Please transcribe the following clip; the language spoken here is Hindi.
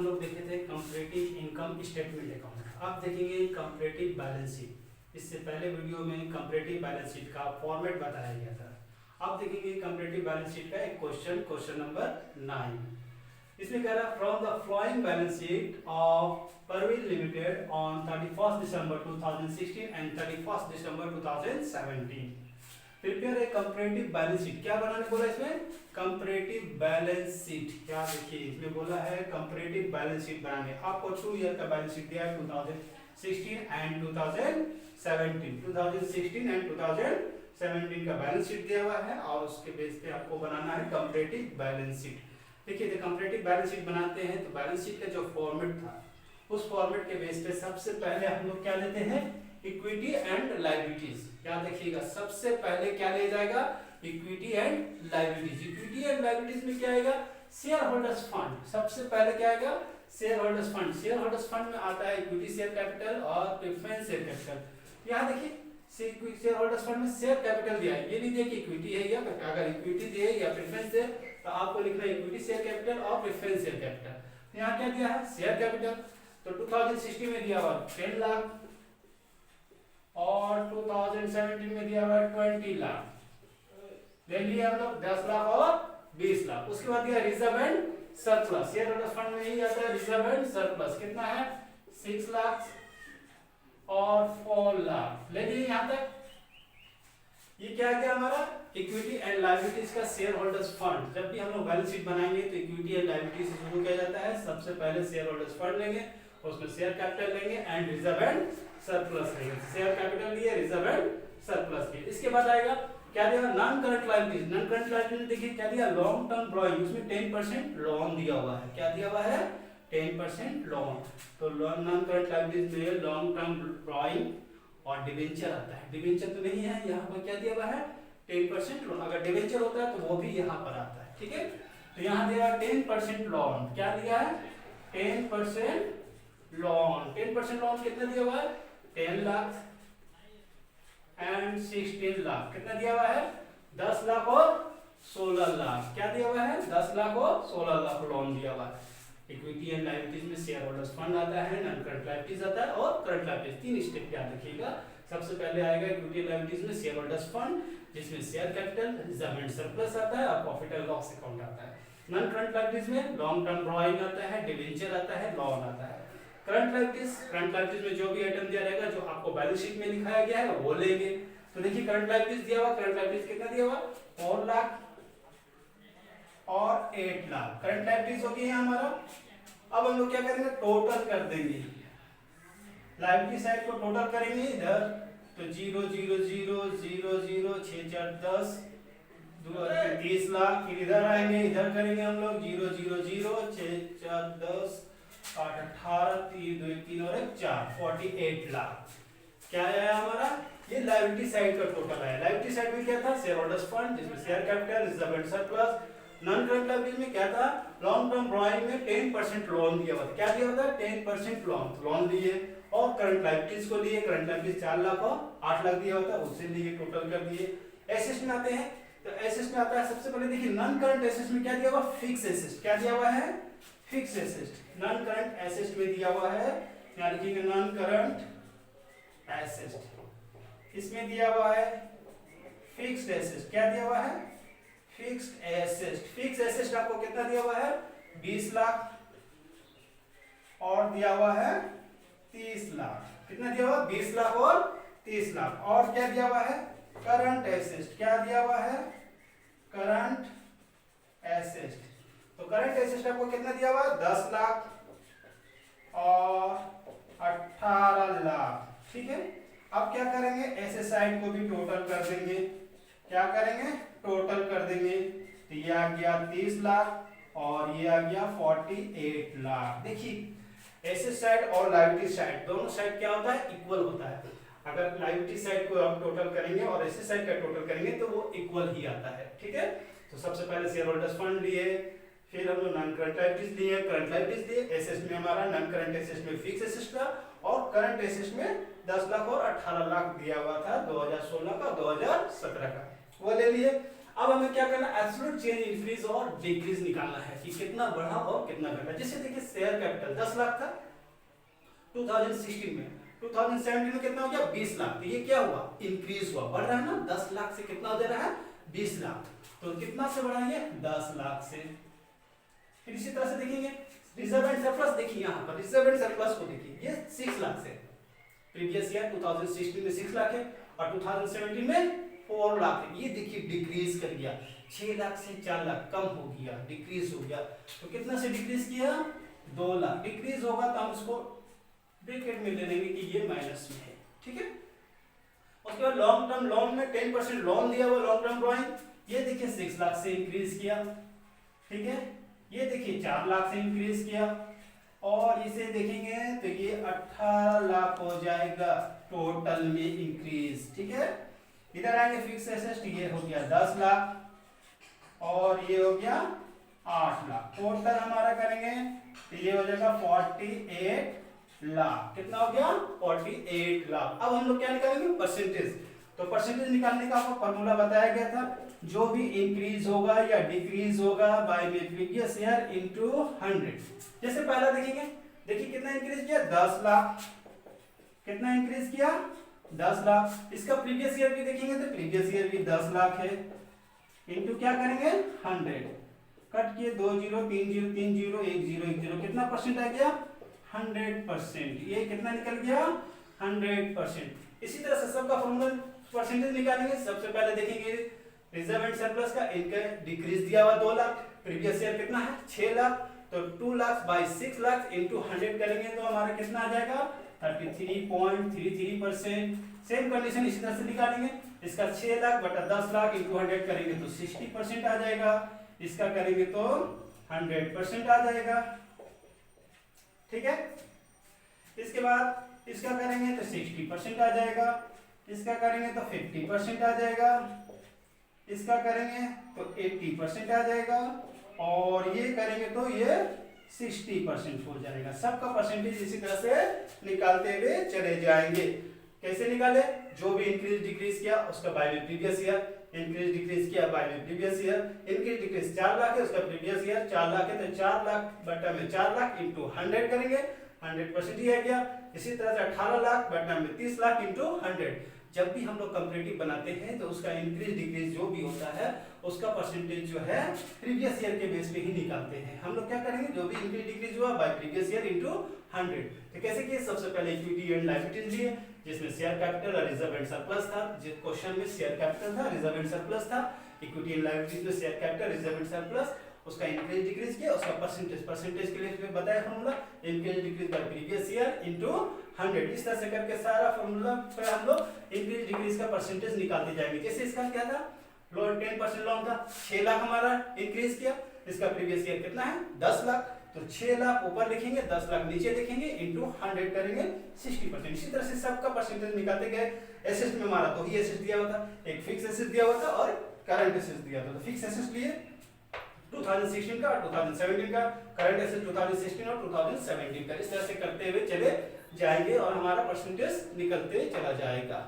हम लोग देखे थे कंपैरेटिव इनकम स्टेटमेंट अकाउंट। अब देखेंगे कंपैरेटिव बैलेंस शीट। इससे पहले वीडियो में कंपैरेटिव बैलेंस शीट का फॉर्मेट बताया गया था। अब देखेंगे कंपैरेटिव बैलेंस शीट का एक क्वेश्चन नंबर 9। इसमें कह रहा है from the flowing balance sheet of Parveen limited on 31 December 2016 and 31 December 2017 prepare a comparative balance sheet. क्या बनाने बोला इसमें? Comparative balance sheet. क्या देखिए इसमें बोला है कंपैरेटिव बैलेंस शीट बनाने। आपको 2 ईयर का बैलेंस शीट दिया है 2016 एंड 2017। 2016 एंड 2017 का बैलेंस शीट दिया हुआ है और उसके बेस पे आपको बनाना है कंपैरेटिव बैलेंस शीट। देखिए जब कंपैरेटिव बैलेंस शीट बनाते हैं तो बैलेंस शीट का जो फॉर्मेट था उस फॉर्मेट के बेस पे सबसे पहले हम लोग क्या लेते हैं? Equity and liabilities. क्या देखिएगा सबसे पहले क्या लिया जाएगा? Equity and liabilities. Equity and liabilities में क्या आएगा? Share holders fund. सबसे पहले क्या आएगा? Share holders fund. Share holders fund में आता है इक्विटी शेयर कैपिटल और प्रेफरेंस शेयर कैपिटल। यहाँ देखिए शेयर होल्डर्स फंड में शेयर कैपिटल दिया है, ये नहीं दिया कि इक्विटी है या अगर इक्विटी दे या प्रेफरेंस दे तो आपको लिखना है इक्विटी शेयर कैपिटल और प्रेफरेंस शेयर कैपिटल। यहाँ क्या दिया है? Share capital. तो 2016 में दिया हुआ 10 लाख और 2017 में दिया हुआ 20 लाख। ले लिए हम लोग 10 लाख और 20 लाख। उसके बाद दिया reserve and surplus. Share holders fund में ही आता है रिजर्व एंड सरप्लस। कितना है? 6 लाख और 4 लाख। ले लिए यहाँ तक। ये क्या गया हमारा? इक्विटी एंड लायबिलिटीज का शेयर होल्डर्स फंड। जब भी हम लोग बैलेंस शीट बनाएंगे तो इक्विटी एंड लायबिलिटीज से शुरू किया जाता है। सबसे पहले शेयर होल्डर्स फंड लेंगे, उसमें शेयर कैपिटल लेंगे एंड रिजर्व एंड सरप्लस लेंगे। शेयर कैपिटल लिए, रिजर्व एंड सरप्लस लिए। इसके बाद आएगा क्या दिया? Non current liabilities. Non current liabilities देखिए क्या दिया? Long term drawing. उसमें 10% लोन दिया हुआ है। क्या दिया हुआ है? 10% लोन। तो नॉन करंट लायबिलिटीज में लॉन्ग टर्म ड्राइंग और डिबेंचर आता है। डिबेंचर तो नहीं है, यहाँ पर क्या दिया हुआ है? 10% लोन। अगर डिबेंचर होता है तो वो भी यहाँ पर आता है। ठीक है, तो यहाँ दिया 10% लोन। क्या दिया है? 10% लोन। 10% लोन कितना दिया हुआ है? 10 लाख एंड 16 लाख। कितना दिया हुआ है? 10 लाख और 16 लाख। क्या दिया हुआ है? 10 लाख और 16 लाख लोन दिया हुआ है। इक्विटी एंड लायबिलिटीज में शेयर होल्डर्स फंड आता है, नॉन करंट लायबिलिटीज आता है और करंट लायबिलिटीज। 3 स्टेप याद रखिएगा। सबसे पहले आएगा इक्विटी लायबिलिटीज में शेयर होल्डर्स फंड, जिसमें share capital, reserve and surplus आता है और प्रॉफिट एंड लॉस अकाउंट आता है। नॉन करंट लायबिलिटीज में लॉन्ग टर्म ड्राइंग आता है, डिबेंचर आता है, लोन आता है। करंट लायबिलिटीज में जो भी आइटम दिया रहेगा जो आपको बैलेंस शीट में लिखाया गया है वो लेंगे। तो देखिए करंट लायबिलिटीज दिया हुआ, करंट लायबिलिटीज कितना दिया हुआ? 4 लाख और 8 लाख करंट लायबिलिटीज हो गई है हमारा। अब हम लोग क्या करेंगे? टोटल कर देंगे। लायबिलिटी साइड को टोटल करेंगे इधर तो 0 0 0 0 0 6 4 10 30 लाख। फिर इधर आएंगे, इधर करेंगे हम लोग 0 0 0 6 4 10 8 18 3 2 3 और 1 4 48 लाख। क्या आया हमारा? ये लायबिलिटी साइड का टोटल आया। लायबिलिटी साइड में क्या था? शेयर होल्डर्स फंड, जिसमें share capital, reserve and surplus. Non current liabilities में क्या था? लॉन्ग टर्म ड्राइंग में 10% लोन दिया हुआ था। क्या दिया हुआ था? 10% लोन लिए और करंट लायबिलिटीज को लिए। करंट लायबिलिटीज 4 लाख और 8 लाख दिया हुआ था, उससे लिए टोटल कर दिए। एसेट्स में आते हैं तो एसेट्स में आता है सबसे पहले देखिए नॉन करंट एसेट्स में क्या दिया हुआ? Fix assets. क्या दिया हुआ है? Fix assets. Non current assets में दिया हुआ है, यहाँ लिखेंगे नॉन करंट एसेट्स। इसमें दिया हुआ है फिक्स्ड एसेट्स। क्या दिया हुआ है? Fixed assets. फिक्स्ड एसेट्स आपको कितना दिया हुआ है? 20 लाख और दिया हुआ है 30 लाख। कितना दिया हुआ? 20 लाख और 30 लाख। और क्या दिया हुआ है? Current assets. क्या दिया हुआ है? Current assets. तो करंट एसेट्स आपको कितना दिया हुआ? 10 लाख और 18 लाख। ठीक है, अब क्या करेंगे? एसेट साइड को भी टोटल कर देंगे। क्या करेंगे? टोटल कर देंगे। तो ये आ गया 30 लाख और ये आ गया 48 लाख। देखिए एसेट साइड और लायबिलिटी साइड दोनों साइड क्या होता है? इक्वल होता है। अगर लायबिलिटी साइड को हम टोटल करेंगे और एसेट साइड का टोटल करेंगे तो वो इक्वल ही आता है। ठीक है, तो सबसे पहले शेयर होल्डर्स फंड लिए, फिर हम लोग नॉन करंट लायबिलिटीज लिए, करंट लायबिलिटीज लिए। एसेट्स में हमारा नॉन करंट एसेट्स में फिक्स एसेट्स था और करंट एसेट्स में 10 लाख और 18 लाख दिया हुआ था 2016 का 2017 का, वो ले लिए। अब हमें क्या करना है, एब्सोल्यूट चेंज इंक्रीज और डिक्रीज निकालना है कि कितना बढ़ा और कितना घटा। जैसे देखिए शेयर कैपिटल 10 लाख था 2016 में, 2017 में कितना हो गया 20 लाख। तो ये क्या हुआ, इंक्रीज हुआ, बढ़ रहा है ना, 10 लाख से कितना हो जा रहा है 20 लाख। तो कितना से बढ़ाएंगे 10 लाख से। फिर इसी तरह से देखेंगे रिजर्व एंड सरप्लस, देखिए यहाँ पर रिजर्व एंड सरप्लस को देखिए, ये 6 लाख से, प्रीवियस ईयर 2016 में 6 लाख है और 2017 में 4 लाख है। ये देखिए डिक्रीज कर गया, 6 लाख से 4 लाख कम हो गया, डिक्रीज हो गया। तो कितना से डिक्रीज किया 2 लाख। डिक्रीज होगा तो हम उसको ब्रैकेट में ले लेंगे कि ये माइनस में है, ठीक है। उसके बाद लॉन्ग टर्म लोन में 10% लोन दिया हुआ, लॉन्ग टर्म ड्राइंग, ये देखिए 6 लाख से इंक्रीज किया, ठीक है। ये देखिए 4 लाख से इंक्रीज किया और इसे देखेंगे तो ये 18 लाख हो जाएगा टोटल में इंक्रीज, ठीक है। इधर आएंगे फिक्स एसेट, ये हो गया 10 लाख और ये हो गया 8 लाख। टोटल हमारा करेंगे तो ये हो जाएगा 48 लाख। कितना हो गया 48 लाख। अब हम लोग क्या निकालेंगे परसेंटेज। तो परसेंटेज निकालने का आपको फॉर्मूला बताया गया था, जो भी इंक्रीज होगा या डिक्रीज होगा बाय प्रीवियस ईयर इनटू 100। जैसे पहला देखेंगे, देखिए कितना इंक्रीज किया 10 लाख, कितना इंक्रीज किया 10 लाख। इसका प्रीवियस ईयर भी देखेंगे तो प्रीवियस ईयर भी 10 लाख है, इनटू क्या करेंगे 100, कट किए 2 0 3 0 3 0 1 0 1 0, कितना परसेंट आ गया 100%। ये कितना निकल गया 100%। इसी तरह से सबका फॉर्मूला परसेंटेज निकालेंगे। सबसे पहले देखेंगे रिजर्व एंड सरप्लस का, इनका डिक्रीज दिया हुआ 2 लाख, प्रीवियस ईयर कितना है 6 लाख, तो 2 लाख बाय 6 लाख इनटू 100 करेंगे तो हमारा कितना आ जाएगा 33.33%। सेम कंडीशन इसी तरह से निकालेंगे, इसका 6 लाख बटा 10 लाख इनटू 100 करेंगे तो 60% आ जाएगा, इसका करेंगे तो 100% आ जाएगा, ठीक है। इसके बाद इसका करेंगे तो 60% आ जाएगा, इसका करेंगे तो 50% आ जाएगा, इसका करेंगे तो 80% आ जाएगा और ये करेंगे तो ये 60% हो जाएगा। सबका परसेंटेज इसी तरह से निकालते हुए चले जाएंगे। कैसे निकाले, जो भी इंक्रीज डिक्रीज किया उसका बाय में प्रीवियस ईयर, इंक्रीज डिक्रीज किया बाय में previous year, increase decrease 4 lakh है उसका प्रीवियस ईयर 4 लाख है तो 4 लाख बटा में 4 लाख इनटू 100 करेंगे, 100% ही आ गया। इसी तरह से 18 लाख बटा में 30 लाख इनटू 100। जब भी हम लोग कंपैरेटिव बनाते हैं तो उसका इंक्रीज डिक्रीज जो भी होता है उसका परसेंटेज जो है प्रीवियस ईयर के बेस पे ही निकालते हैं। हम लोग क्या करेंगे, जो भी इंक्रीज डिक्रीज हुआ बाय प्रीवियस ईयर इनटू 100। तो कैसे किए, सबसे पहले इक्विटी एंड लायबिलिटीज लिए जिसमें शेयर कैपिटल और रिजर्व एंड सरप्लस था। जिस क्वेश्चन में शेयर कैपिटल था, रिजर्व एंड सरप्लस था, इक्विटी एंड लायबिलिटीज में share capital reserve and surplus, उसका इंक्रीज डिक्रीज किया, उसका परसेंटेज के लिए बताया formula increase decrease by previous year into 100। इस तरह से करके सारा फॉर्मूला पे हम लोग इंक्रीज डिक्रीज का परसेंटेज निकालते जाएंगे। जैसे इसका क्या था, लोन 10% लोन था, 6 लाख हमारा इंक्रीज किया, इसका प्रीवियस ईयर कितना है 10 लाख, तो 6 लाख ऊपर लिखेंगे 10 लाख नीचे लिखेंगे इनटू 100 करेंगे 60%। इसी तरह से सबका परसेंटेज निकालते गए। एसेट में हमारा तो ही एसेट दिया हुआ था, एक फिक्स एसेट दिया हुआ था और करंट एसेट दिया था। तो फिक्स एसेट लिए 2016 का और 2017 का, करंट एसेट 2016 और 2017 का। इस तरह से करते हुए चले जाएंगे और हमारा परसेंटेज निकलते चला जाएगा।